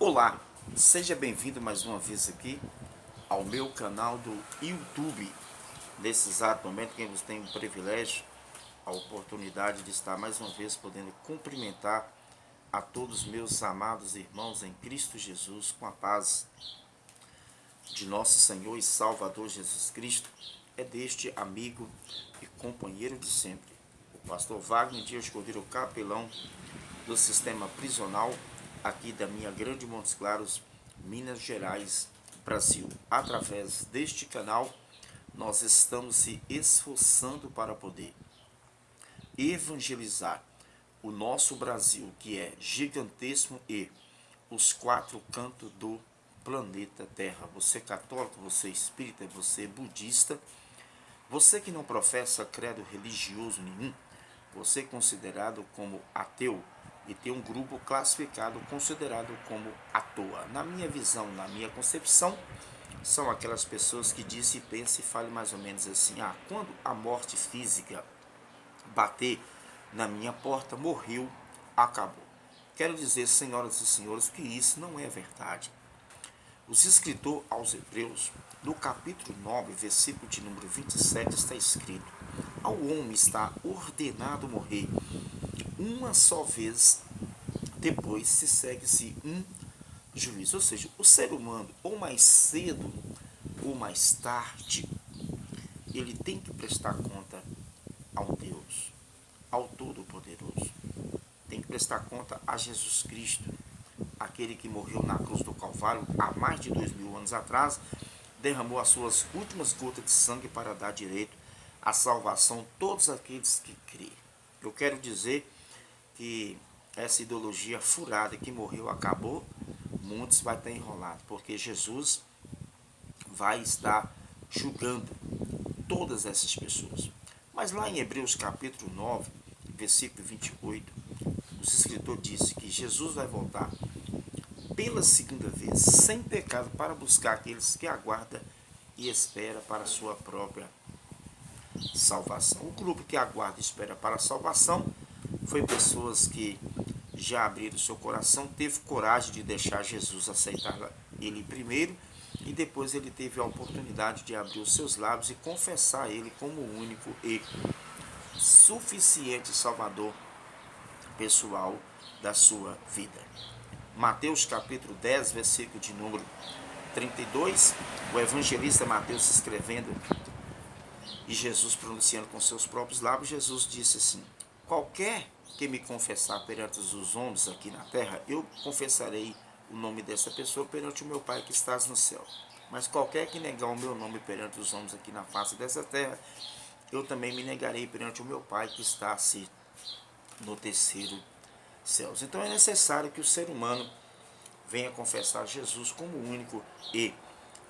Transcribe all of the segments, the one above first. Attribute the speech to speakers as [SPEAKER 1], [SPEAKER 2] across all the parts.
[SPEAKER 1] Olá, seja bem-vindo mais uma vez aqui ao meu canal do YouTube. Nesse exato momento, quem você tem o privilégio, a oportunidade de estar mais uma vez podendo cumprimentar a todos meus amados irmãos em Cristo Jesus, com a paz de nosso Senhor e Salvador Jesus Cristo, é deste amigo e companheiro de sempre, o pastor Wagner Dias Cordeiro, capelão do sistema prisional aqui da minha grande Montes Claros, Minas Gerais, Brasil. Através deste canal, nós estamos se esforçando para poder evangelizar o nosso Brasil, que é gigantesco, e os quatro cantos do planeta Terra. Você católico, você espírita, você budista, você que não professa credo religioso nenhum, você é considerado como ateu e tem um grupo classificado considerado como à toa. Na minha visão, na minha concepção, são aquelas pessoas que dizem, pensam e falam mais ou menos assim: quando a morte física bater na minha porta, morreu, acabou. Quero dizer, senhoras e senhores, que isso não é verdade. Os escritor aos Hebreus, no capítulo 9, versículo de número 27, está escrito: ao homem está ordenado morrer uma só vez, depois se segue-se um juízo. Ou seja, o ser humano, ou mais cedo ou mais tarde, ele tem que prestar conta ao Deus, ao Todo-Poderoso. Tem que prestar conta a Jesus Cristo, aquele que morreu na cruz do Calvário há mais de 2000 anos atrás, derramou as suas últimas gotas de sangue para dar direito à salvação a todos aqueles que crêem. Eu quero dizer que essa ideologia furada que morreu, acabou, muitos vai estar enrolado, porque Jesus vai estar julgando todas essas pessoas. Mas lá em Hebreus capítulo 9, versículo 28, os escritores dizem que Jesus vai voltar pela segunda vez, sem pecado, para buscar aqueles que aguardam e espera para a sua própria salvação. O grupo que aguarda e espera para a salvação foi pessoas que já abriram seu coração, teve coragem de deixar Jesus aceitar ele primeiro, e depois ele teve a oportunidade de abrir os seus lábios e confessar ele como o único e suficiente Salvador pessoal da sua vida. Mateus capítulo 10, versículo de número 32, o evangelista Mateus escrevendo e Jesus pronunciando com seus próprios lábios, Jesus disse assim: qualquer que me confessar perante os homens aqui na terra, eu confessarei o nome dessa pessoa perante o meu Pai que estás no céu. Mas qualquer que negar o meu nome perante os homens aqui na face dessa terra, eu também me negarei perante o meu Pai que está assim no terceiro céus. Então é necessário que o ser humano venha confessar Jesus como o único e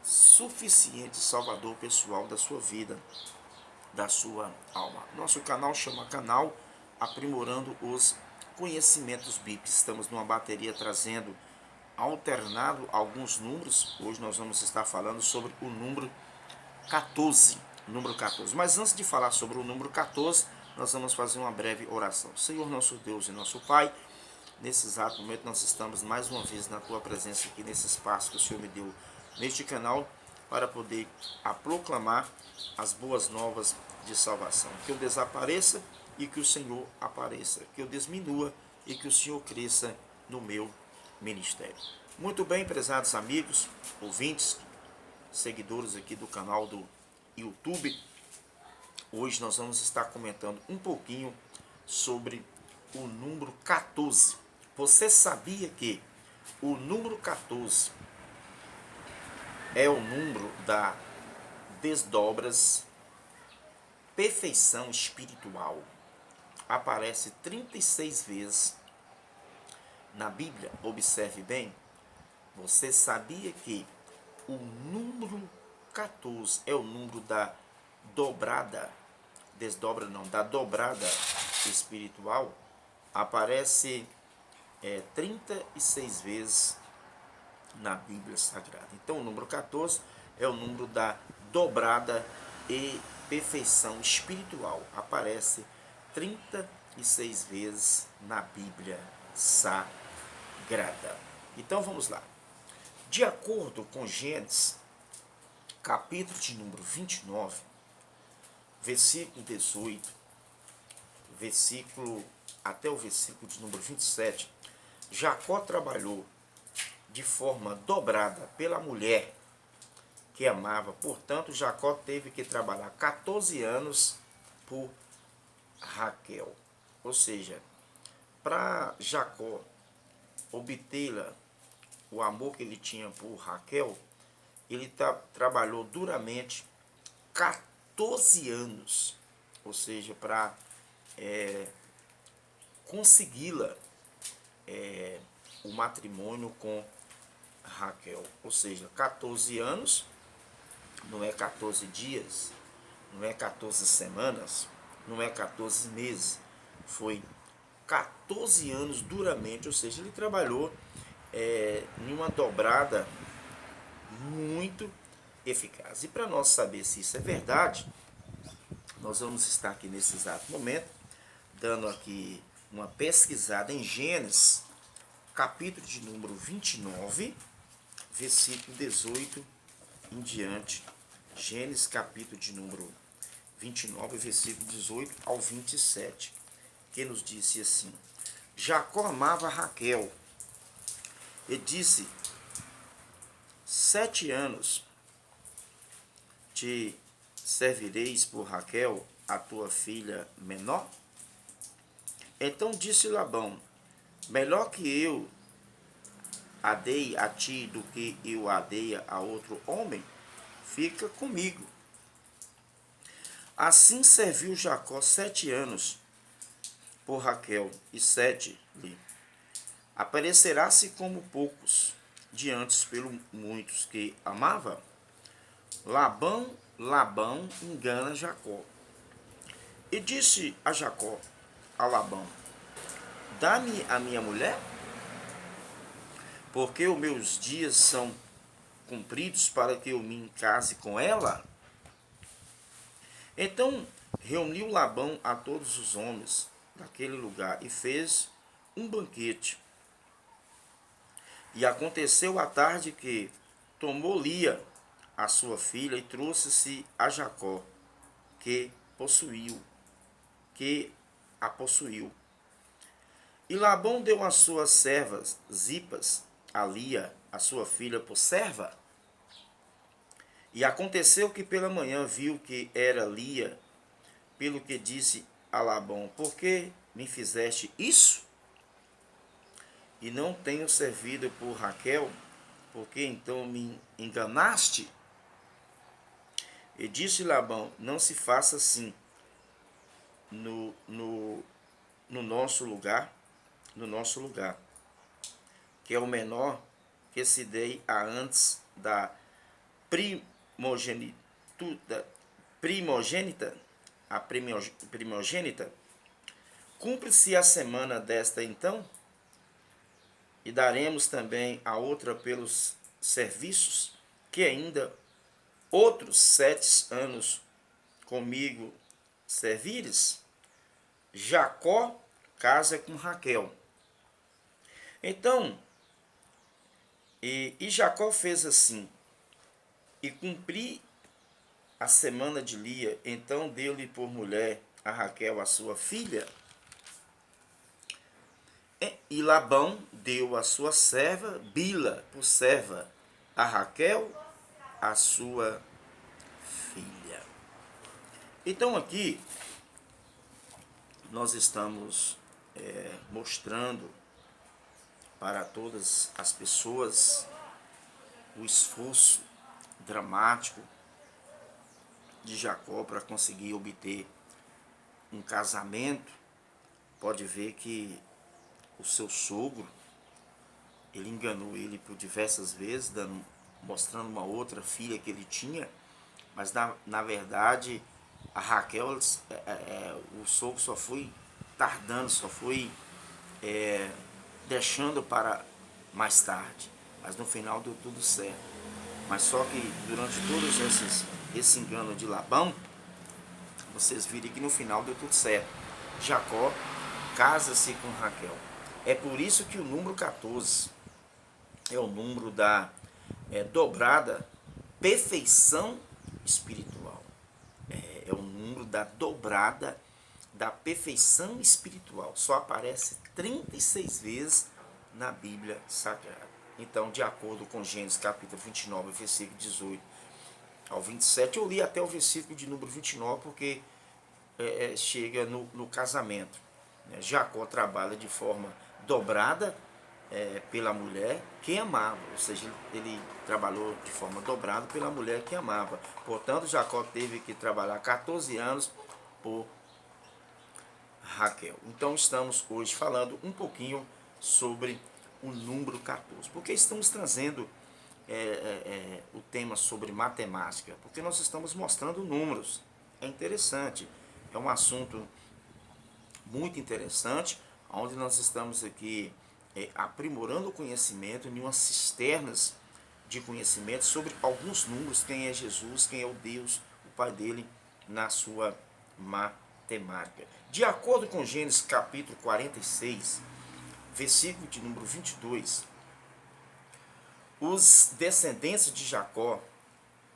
[SPEAKER 1] suficiente Salvador pessoal da sua vida, da sua alma. Nosso canal chama canal Aprimorando os Conhecimentos Bíblicos. Estamos numa bateria trazendo alternado alguns números. Hoje nós vamos estar falando sobre o número 14. Número 14. Mas antes de falar sobre o número 14, nós vamos fazer uma breve oração. Senhor nosso Deus e nosso Pai, nesse exato momento nós estamos mais uma vez na Tua presença aqui nesse espaço que o Senhor me deu neste canal para poder proclamar as boas novas de salvação. Que eu desapareça e que o Senhor apareça. Que eu diminua e que o Senhor cresça no meu ministério. Muito bem, prezados amigos, ouvintes, seguidores aqui do canal do YouTube. Hoje nós vamos estar comentando um pouquinho sobre o número 14. Você sabia que o número 14 é o número da desdobras, perfeição espiritual? Aparece 36 vezes na Bíblia. Observe bem. Você sabia que o número 14 é o número da dobrada, desdobra não, da dobrada espiritual? Aparece 36 vezes na Bíblia Sagrada. Então o número 14 é o número da dobrada e perfeição espiritual. Aparece 36 vezes na Bíblia Sagrada. Então vamos lá. De acordo com Gênesis, capítulo de número 29, versículo 18, versículo até o versículo de número 27, Jacó trabalhou de forma dobrada pela mulher que amava. Portanto, Jacó teve que trabalhar 14 anos por Raquel. Ou seja, para Jacó obtê-la, o amor que ele tinha por Raquel, ele trabalhou duramente 14 anos. Ou seja, para consegui-la, o matrimônio com Raquel. Ou seja, 14 anos, não é 14 dias, não é 14 semanas, não é 14 meses, foi 14 anos duramente, ou seja, ele trabalhou em uma dobrada muito eficaz. E para nós saber se isso é verdade, nós vamos estar aqui nesse exato momento, dando aqui uma pesquisada em Gênesis, capítulo de número 29, versículo 18 em diante. Gênesis, capítulo de número 29, versículo 18 ao 27, que nos disse assim: Jacó amava Raquel e disse: 7 anos te servireis por Raquel, a tua filha menor? Então disse Labão: melhor que eu a dei a ti do que eu a dei a outro homem, fica comigo. Assim serviu Jacó 7 anos por Raquel, e 7 lhe aparecerá-se como poucos, diante pelo muitos que amava. Labão engana Jacó. E disse a Jacó, a Labão: dá-me a minha mulher, porque os meus dias são cumpridos para que eu me case com ela. Então reuniu Labão a todos os homens daquele lugar e fez um banquete. E aconteceu à tarde que tomou Lia, a sua filha, e trouxe-se a Jacó, que a possuiu. E Labão deu as suas servas Zipas a Lia, a sua filha, por serva. E aconteceu que pela manhã viu que era Lia, pelo que disse a Labão: por que me fizeste isso? E não tenho servido por Raquel, porque então me enganaste? E disse Labão: não se faça assim no nosso lugar, que é o menor que se dei a antes da primogênita, cumpre-se a semana desta então, e daremos também a outra pelos serviços, que ainda outros 7 anos comigo servires. Jacó casa com Raquel. Então, e Jacó fez assim, e cumpri a semana de Lia, então deu-lhe por mulher a Raquel, a sua filha. E Labão deu a sua serva Bila por serva a Raquel, a sua filha. Então aqui nós estamos mostrando para todas as pessoas o esforço dramático de Jacó para conseguir obter um casamento. Pode ver que o seu sogro, ele enganou ele por diversas vezes, mostrando uma outra filha que ele tinha, mas na verdade a Raquel, o sogro só foi tardando, só foi deixando para mais tarde, mas no final deu tudo certo. Mas só que durante todos esse engano de Labão, vocês viram que no final deu tudo certo. Jacó casa-se com Raquel. É por isso que o número 14 é o número da dobrada perfeição espiritual. É o número da dobrada da perfeição espiritual. Só aparece 36 vezes na Bíblia Sagrada. Então, de acordo com Gênesis capítulo 29, versículo 18 ao 27, eu li até o versículo de número 29, porque chega no casamento. Jacó trabalha de forma dobrada pela mulher que amava, ou seja, ele trabalhou de forma dobrada pela mulher que amava. Portanto, Jacó teve que trabalhar 14 anos por Raquel. Então, estamos hoje falando um pouquinho sobre o número 14, porque estamos trazendo o tema sobre matemática, porque nós estamos mostrando números. É interessante, é um assunto muito interessante, onde nós estamos aqui aprimorando o conhecimento em umas cisternas de conhecimento sobre alguns números, quem é Jesus, quem é o Deus, o Pai dele, na sua matemática. De acordo com Gênesis capítulo 46, versículo de número 22, os descendentes de Jacó,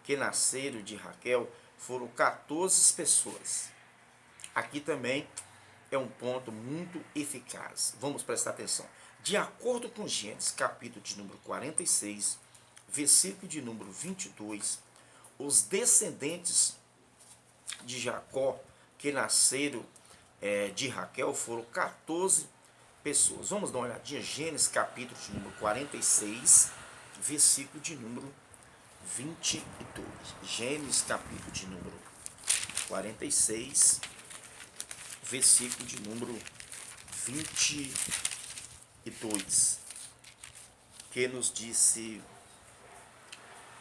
[SPEAKER 1] que nasceram de Raquel, foram 14 pessoas. Aqui também é um ponto muito eficaz. Vamos prestar atenção. De acordo com Gênesis, capítulo de número 46, versículo de número 22, os descendentes de Jacó, que nasceram de Raquel, foram 14 pessoas. Vamos dar uma olhadinha. Gênesis, capítulo de número 46, versículo de número 22. Gênesis, capítulo de número 46, versículo de número 22, que nos disse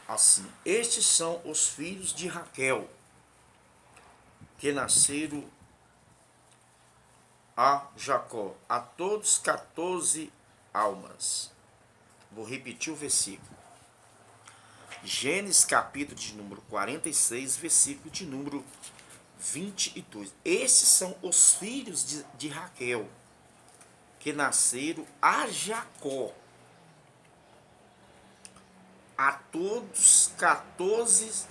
[SPEAKER 1] assim: estes são os filhos de Raquel, que nasceram a Jacó, a todos 14 almas. Vou repetir o versículo. Gênesis capítulo de número 46, versículo de número 22. Esses são os filhos de Raquel, que nasceram a Jacó, a todos 14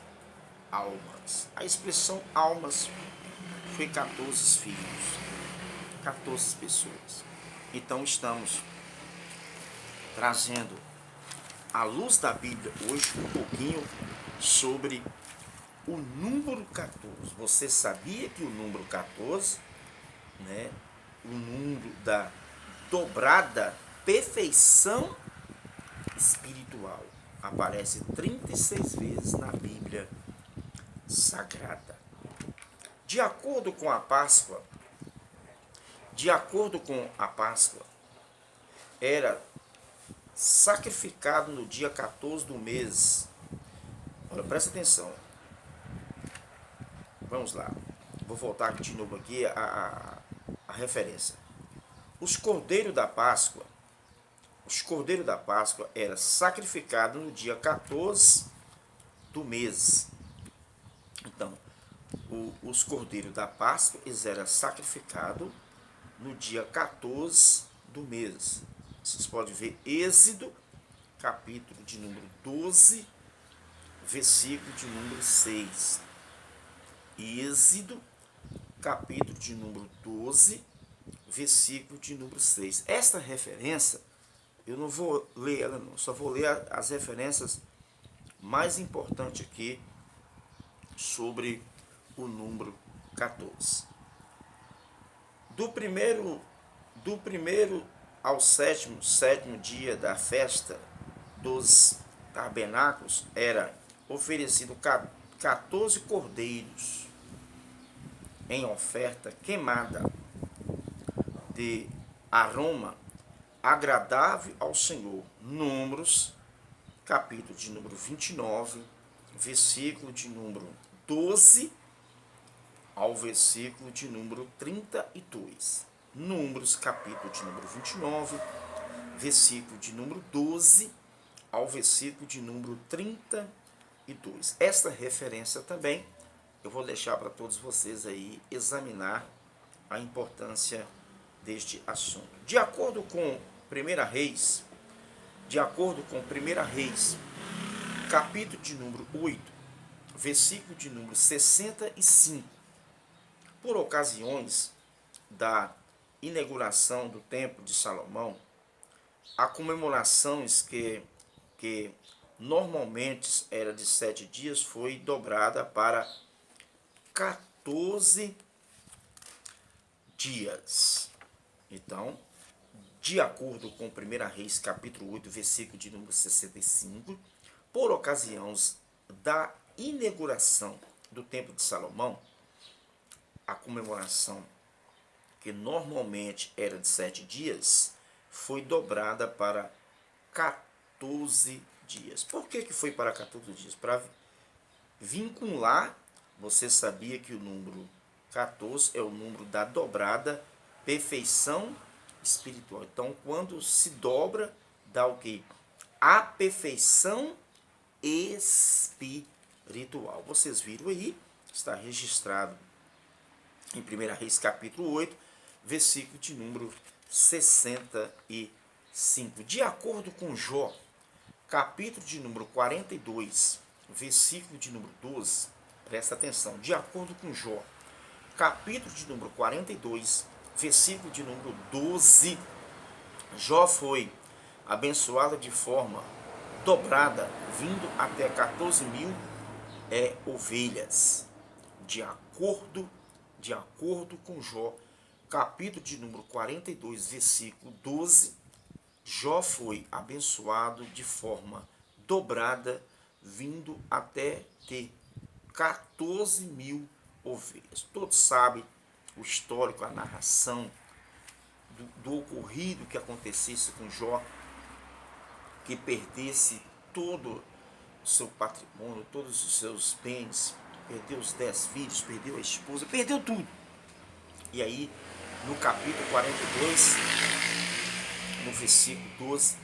[SPEAKER 1] almas. A expressão almas foi 14 filhos, 14 pessoas. Então estamos trazendo à luz da Bíblia hoje um pouquinho sobre o número 14. Você sabia que o número 14, o número da dobrada perfeição espiritual, aparece 36 vezes na Bíblia Sagrada. De acordo com a Páscoa, era sacrificado no dia 14 do mês. Olha, presta atenção. Vamos lá. Vou voltar de novo aqui a referência. Os cordeiros da Páscoa era sacrificado no dia 14 do mês. Então, os cordeiros da Páscoa eles eram sacrificados no dia 14 do mês. Vocês podem ver Êxodo, capítulo de número 12, versículo de número 6. Êxodo, capítulo de número 12, versículo de número 6. Esta referência, eu não vou ler ela não, só vou ler as referências mais importantes aqui sobre o número 14. Do primeiro ao sétimo dia da festa dos tabernáculos, era oferecido 14 cordeiros em oferta queimada de aroma agradável ao Senhor. Números, capítulo de número 29, versículo de número 12 ao versículo de número 32. Números, capítulo de número 29, versículo de número 12 ao versículo de número 32. Esta referência também eu vou deixar para todos vocês aí examinar a importância deste assunto. De acordo com 1 Reis, De acordo com 1 Reis, capítulo de número 8, versículo de número 65, por ocasiões da inauguração do Templo de Salomão, a comemorações que normalmente era de 7 dias foi dobrada para 14 dias. Então, de acordo com 1 Reis, capítulo 8, versículo de número 65, por ocasiões da inauguração do Templo de Salomão, a comemoração, que normalmente era de 7 dias, foi dobrada para 14 dias. Por que foi para 14 dias? Para vincular, você sabia que o número 14 é o número da dobrada perfeição espiritual. Então, quando se dobra, dá o quê? A perfeição espiritual. Vocês viram aí, está registrado em 1 Reis capítulo 8, versículo de número 65. De acordo com Jó, capítulo de número 42, versículo de número 12, presta atenção, de acordo com Jó, capítulo de número 42, versículo de número 12, Jó foi abençoado de forma dobrada, vindo até 14 mil ovelhas. De acordo com Jó, capítulo de número 42, versículo 12, Jó foi abençoado de forma dobrada, vindo até ter 14 mil ovelhas. Todos sabem o histórico, a narração do ocorrido que acontecesse com Jó, que perdesse todo o seu patrimônio, todos os seus bens, perdeu os 10 filhos, perdeu a esposa, perdeu tudo. E aí, no capítulo 42, no versículo 12,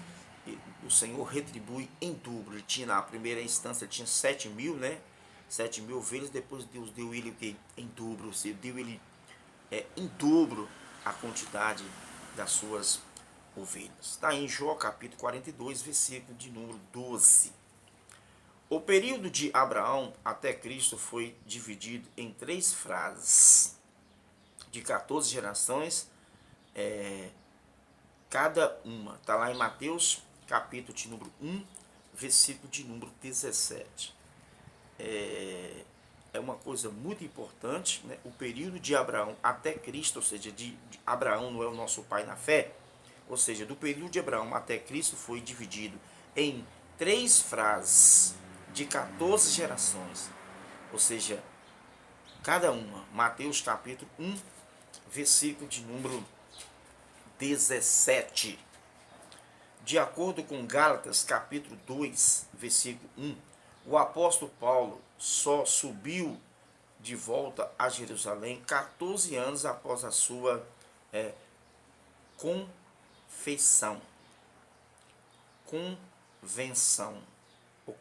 [SPEAKER 1] o Senhor retribui em dobro. Ele tinha, na primeira instância, ele tinha 7 mil, né? 7 mil ovelhas, depois Deus deu ele o quê? Em dobro, ou seja, deu ele em dobro a quantidade das suas ovelhas. Está em Jó capítulo 42, versículo de número 12. O período de Abraão até Cristo foi dividido em 3 frases, de 14 gerações, cada uma. Está lá em Mateus capítulo de número 1, versículo de número 17. É uma coisa muito importante, né? O período de Abraão até Cristo, ou seja, de Abraão não é o nosso pai na fé, ou seja, do período de Abraão até Cristo foi dividido em 3 frases de 14 gerações, ou seja, cada uma. Mateus capítulo 1, versículo de número 17. De acordo com Gálatas capítulo 2, versículo 1, o apóstolo Paulo só subiu de volta a Jerusalém 14 anos após a sua confissão. Convenção. Ou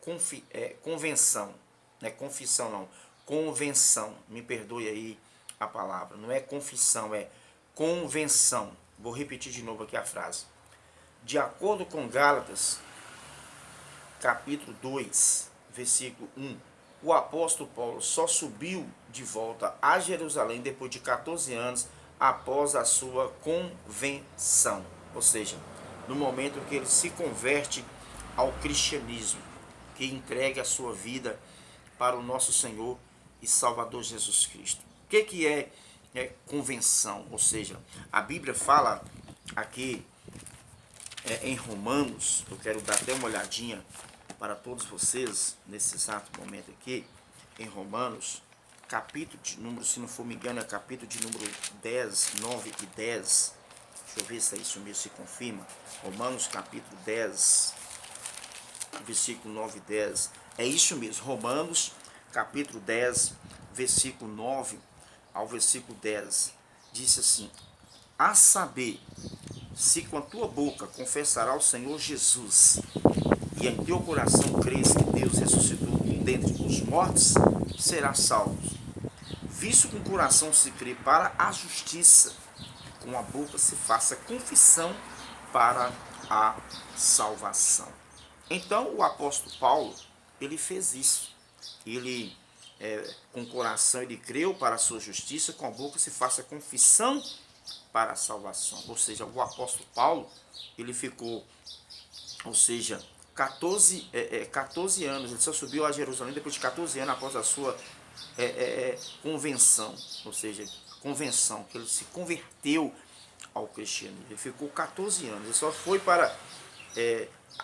[SPEAKER 1] convenção. Não é confissão, não. Convenção. Me perdoe aí a palavra. Não é confissão, é convenção. Vou repetir de novo aqui a frase. De acordo com Gálatas, capítulo 2, versículo 1, o apóstolo Paulo só subiu de volta a Jerusalém depois de 14 anos após a sua convenção. Ou seja, no momento que ele se converte ao cristianismo, que entrega a sua vida para o nosso Senhor e Salvador Jesus Cristo. O que é convenção? Ou seja, a Bíblia fala aqui em Romanos, eu quero dar até uma olhadinha para todos vocês nesse exato momento aqui, em Romanos, capítulo de número, se não for me engano, é capítulo de número 10, 9 e 10. Deixa eu ver se é isso mesmo, se confirma. Romanos capítulo 10, versículo 9 e 10. É isso mesmo, Romanos capítulo 10, versículo 9 ao versículo 10. Disse assim: a saber, se com a tua boca confessará o Senhor Jesus, e em teu coração crês que Deus ressuscitou dentre os mortos, serás salvo. Visto com o coração se crê para a justiça, com a boca se faça confissão para a salvação. Então o apóstolo Paulo, ele fez isso. Ele, com o coração, ele creu para a sua justiça, com a boca se faça confissão para a salvação. Ou seja, o apóstolo Paulo, ele ficou, ou seja, 14 anos, ele só subiu a Jerusalém depois de 14 anos após a sua convenção, ou seja, convenção, que ele se converteu ao cristianismo. Ele ficou 14 anos, ele só foi para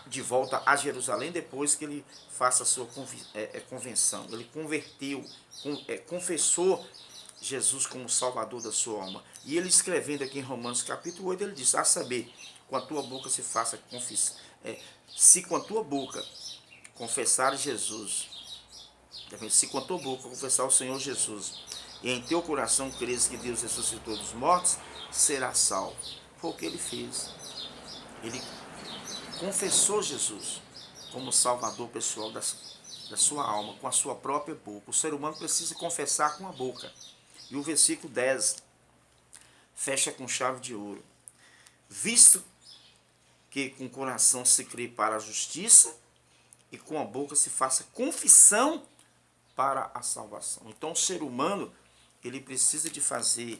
[SPEAKER 1] de volta a Jerusalém depois que ele faça a sua convenção. Ele converteu, confessou Jesus como Salvador da sua alma. E ele escrevendo aqui em Romanos capítulo 8, ele diz, a saber, com a tua boca se faça confissão. Se com a tua boca confessar Jesus, se com a tua boca confessar o Senhor Jesus, e em teu coração creres que Deus ressuscitou dos mortos, será salvo. Foi o que ele fez. Ele confessou Jesus como Salvador pessoal da sua alma, com a sua própria boca. O ser humano precisa confessar com a boca. E o versículo 10 fecha com chave de ouro. Visto que com o coração se crê para a justiça e com a boca se faça confissão para a salvação. Então o ser humano, ele precisa de fazer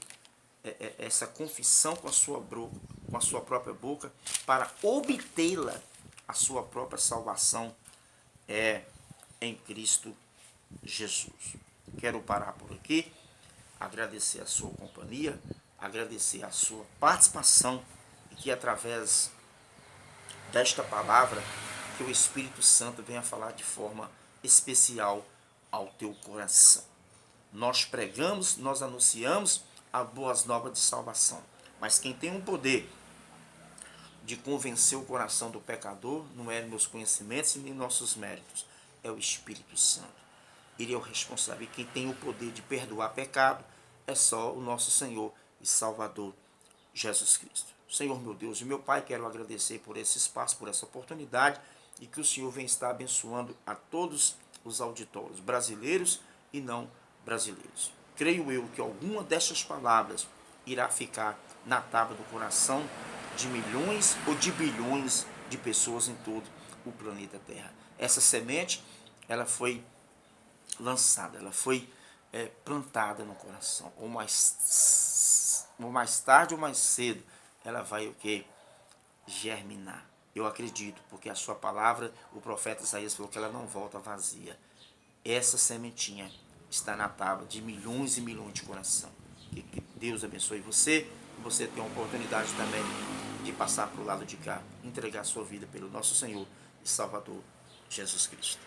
[SPEAKER 1] essa confissão com a sua própria boca para obtê-la, a sua própria salvação em Cristo Jesus. Quero parar por aqui, agradecer a sua companhia, agradecer a sua participação e que através desta palavra que o Espírito Santo venha falar de forma especial ao teu coração. Nós pregamos, nós anunciamos as boas novas de salvação, mas quem tem o poder de convencer o coração do pecador não é meus conhecimentos nem nossos méritos, é o Espírito Santo. Ele é o responsável, e quem tem o poder de perdoar pecado é só o nosso Senhor e Salvador Jesus Cristo. Senhor meu Deus e meu Pai, quero agradecer por esse espaço, por essa oportunidade, e que o Senhor venha estar abençoando a todos os auditórios, brasileiros e não brasileiros. Creio eu que alguma destas palavras irá ficar na tábua do coração de milhões ou de bilhões de pessoas em todo o planeta Terra. Essa semente, ela foi lançada, ela foi plantada no coração, ou mais tarde ou mais cedo, ela vai o quê? Germinar. Eu acredito, porque a sua palavra, o profeta Isaías falou que ela não volta vazia. Essa sementinha está na tábua de milhões e milhões de coração. Que Deus abençoe você, e você tem a oportunidade também de passar para o lado de cá, entregar sua vida pelo nosso Senhor e Salvador Jesus Cristo.